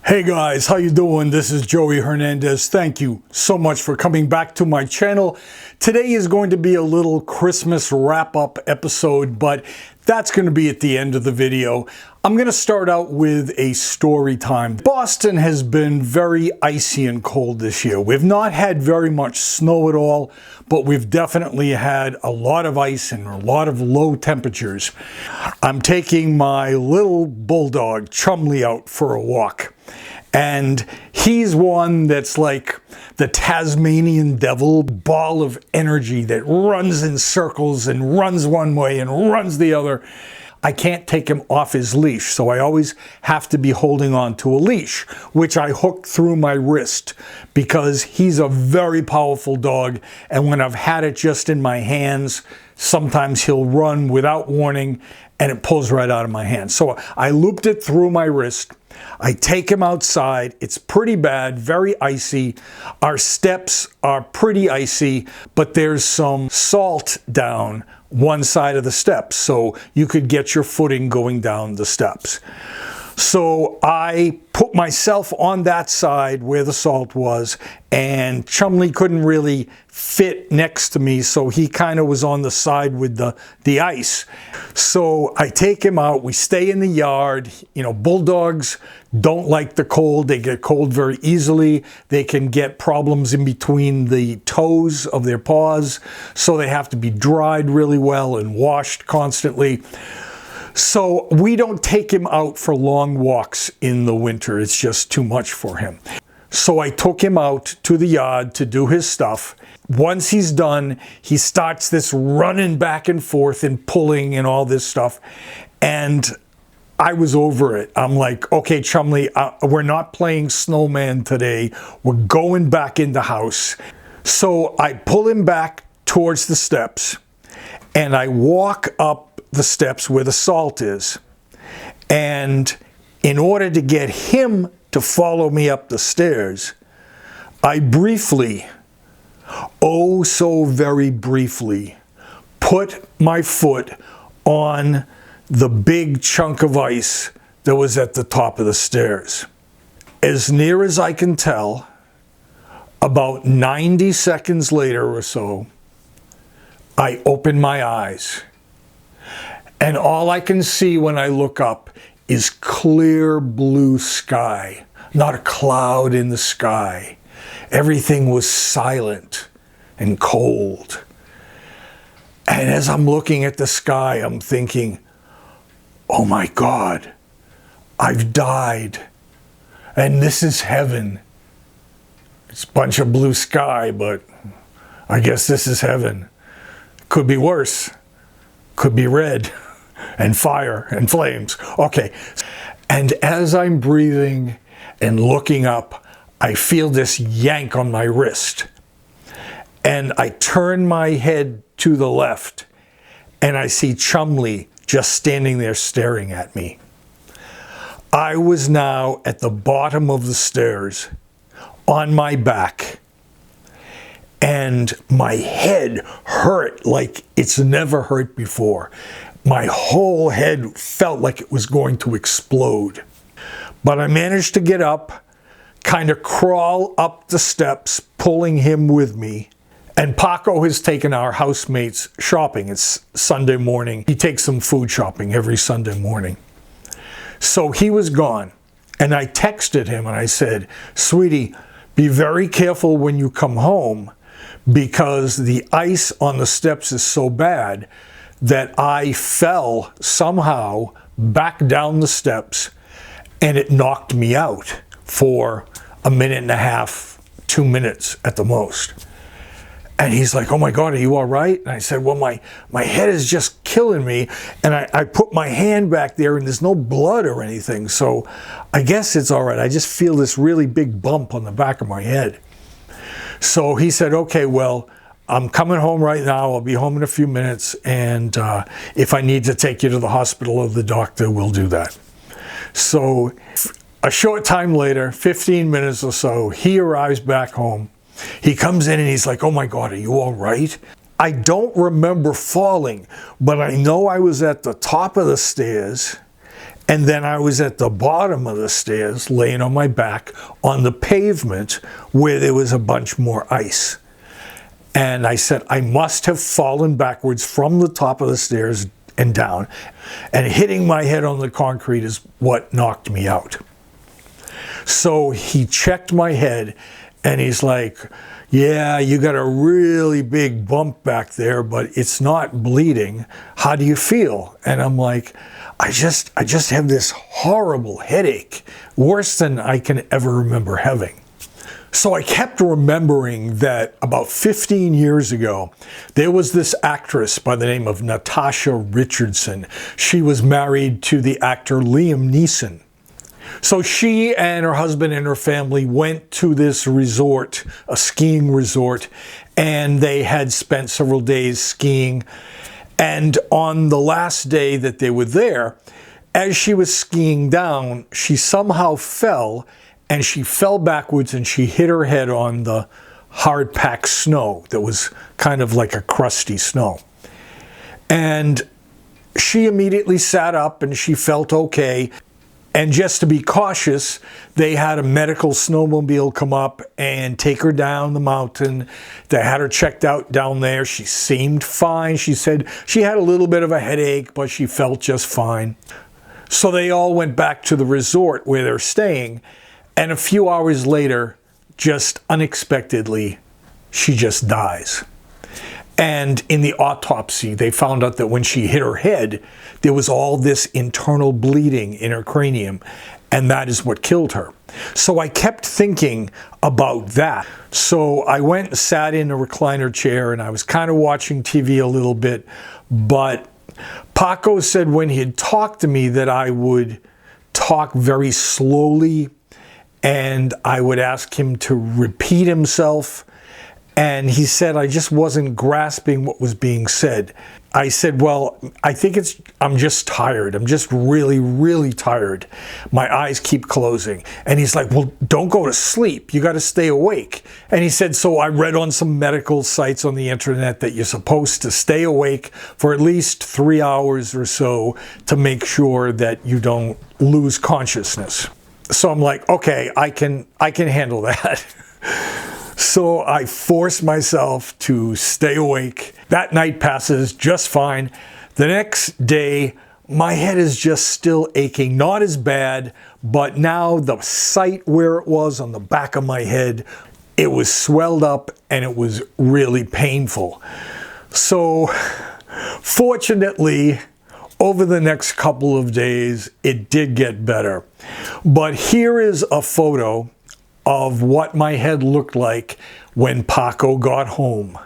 Hey guys, how you doing? This is Joey Hernandez. Thank you so much for coming back to my channel. Today is going to be a little Christmas wrap-up episode, but that's going to be at the end of the video. I'm going to start out with a story time. Boston has been very icy and cold this year. We've not had very much snow at all, but we've definitely had a lot of ice and a lot of low temperatures. I'm taking my little bulldog, Chumley, out for a walk. And he's one that's like the Tasmanian devil, ball of energy that runs in circles and runs one way and runs the other. I can't take him off his leash, so I always have to be holding on to a leash, which I hook through my wrist because he's a very powerful dog. And when I've had it just in my hands, sometimes he'll run without warning and it pulls right out of my hand. So I looped it through my wrist. I take him outside. It's pretty bad, very icy. Our steps are pretty icy, but there's some salt down one side of the steps, so you could get your footing going down the steps. So I put myself on that side where the salt was, and Chumley couldn't really fit next to me, so he kind of was on the side with the ice. So I take him out, we stay in the yard. You know, bulldogs don't like the cold. They get cold very easily. They can get problems in between the toes of their paws, so they have to be dried really well and washed constantly. So we don't take him out for long walks in the winter. It's just too much for him. So I took him out to the yard to do his stuff. Once he's done, he starts this running back and forth and pulling and all this stuff. And I was over it. I'm like, okay, Chumley, we're not playing snowman today. We're going back in the house. So I pull him back towards the steps and I walk up the steps where the salt is. And in order to get him to follow me up the stairs, I briefly, oh so very briefly, put my foot on the big chunk of ice that was at the top of the stairs. As near as I can tell, about 90 seconds later or so, I open my eyes. And all I can see when I look up is clear blue sky, not a cloud in the sky. Everything was silent and cold. And as I'm looking at the sky, I'm thinking, oh my God, I've died. And this is heaven. It's a bunch of blue sky, but I guess this is heaven. Could be worse. Could be red. And fire and flames. Okay. And as I'm breathing and looking up, I feel this yank on my wrist. And I turn my head to the left and I see Chumley just standing there staring at me. I was now at the bottom of the stairs on my back. And my head hurt like it's never hurt before. My whole head felt like it was going to explode. But I managed to get up, kind of crawl up the steps, pulling him with me. And Paco has taken our housemates shopping. It's Sunday morning. He takes them food shopping every Sunday morning. So he was gone. And I texted him and I said, sweetie, be very careful when you come home because the ice on the steps is so bad that I fell somehow back down the steps and it knocked me out for a minute and a half, 2 minutes at the most. And he's like, oh my God, are you all right? And I said, well, my head is just killing me. And I put my hand back there and there's no blood or anything. So I guess it's all right. I just feel this really big bump on the back of my head. So he said, okay, well, I'm coming home right now. I'll be home in a few minutes. And if I need to take you to the hospital or the doctor, we'll do that. So a short time later, 15 minutes or so, he arrives back home. He comes in and he's like, oh my God, are you all right? I don't remember falling, but I know I was at the top of the stairs And then I was at the bottom of the stairs, laying on my back on the pavement where there was a bunch more ice. And I said, I must have fallen backwards from the top of the stairs and down. And hitting my head on the concrete is what knocked me out. So he checked my head and he's like, yeah, you got a really big bump back there, but it's not bleeding. How do you feel? And I'm like, I just have this horrible headache, worse than I can ever remember having. So I kept remembering that about 15 years ago, there was this actress by the name of Natasha Richardson. She was married to the actor Liam Neeson. So she and her husband and her family went to this resort, a skiing resort, and they had spent several days skiing. And on the last day that they were there, as she was skiing down, she somehow fell, and she fell backwards and she hit her head on the hard-packed snow that was kind of like a crusty snow. And she immediately sat up and she felt okay. And just to be cautious, they had a medical snowmobile come up and take her down the mountain. They had her checked out down there. She seemed fine. She said she had a little bit of a headache, but she felt just fine. So they all went back to the resort where they're staying. And a few hours later, just unexpectedly, she just dies. And in the autopsy, they found out that when she hit her head, there was all this internal bleeding in her cranium, and that is what killed her. So I kept thinking about that. So I went and sat in a recliner chair, and I was kind of watching TV a little bit, but Paco said when he'd talked to me that I would talk very slowly, and I would ask him to repeat himself. And he said I just wasn't grasping what was being said. I said, well, I think I'm just tired. I'm just really, really tired. My eyes keep closing. And he's like, well, don't go to sleep. You got to stay awake. And he said, so I read on some medical sites on the internet that you're supposed to stay awake for at least 3 hours or so to make sure that you don't lose consciousness. So I'm like, okay, I can handle that. So I forced myself to stay awake. That night passes just fine. The next day, my head is just still aching, not as bad, but now the site where it was on the back of my head, it was swelled up and it was really painful. So fortunately, over the next couple of days, it did get better. But here is a photo of what my head looked like when Paco got home.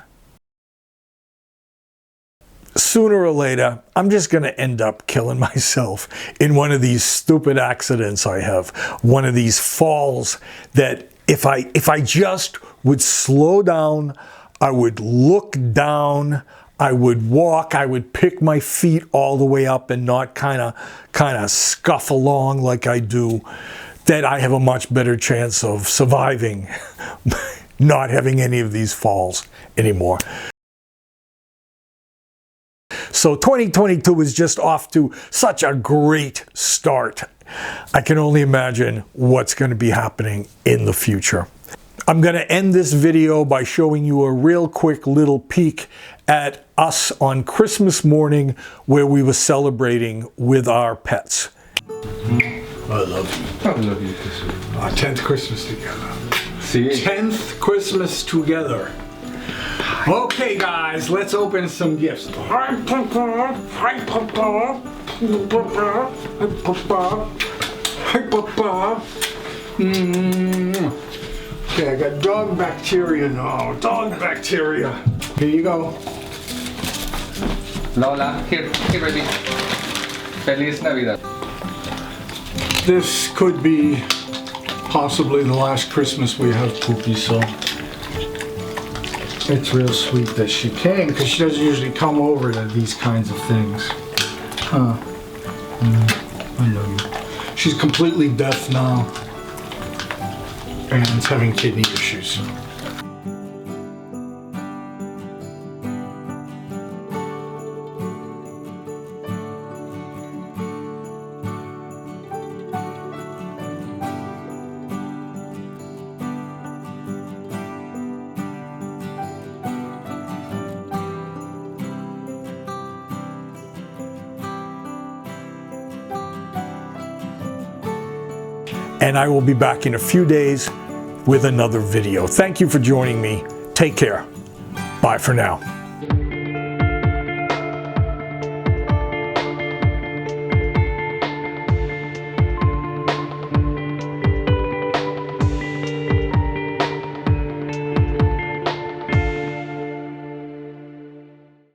Sooner or later, I'm just going to end up killing myself in one of these stupid accidents I have. One of these falls that if I just would slow down, I would look down, I would walk, I would pick my feet all the way up and not kind of scuff along like I do, that I have a much better chance of surviving not having any of these falls anymore. So 2022 is just off to such a great start. I can only imagine what's going to be happening in the future. I'm going to end this video by showing you a real quick little peek at us on Christmas morning where we were celebrating with our pets. I love you. I love you too. Our 10th Christmas together. See? 10th Christmas together. Okay, guys, let's open some gifts. Hi, Papa. Hi, Papa. Hi, Papa. Hi, Papa. Hi, Papa. Okay, I got dog bacteria now. Dog bacteria. Here you go. Lola, here, baby. Feliz Navidad. This could be possibly the last Christmas we have Poopy, so it's real sweet that she came because she doesn't usually come over to these kinds of things. I love you. She's completely deaf now and is having kidney issues. and I will be back in a few days with another video. Thank you for joining me. Take care. Bye for now.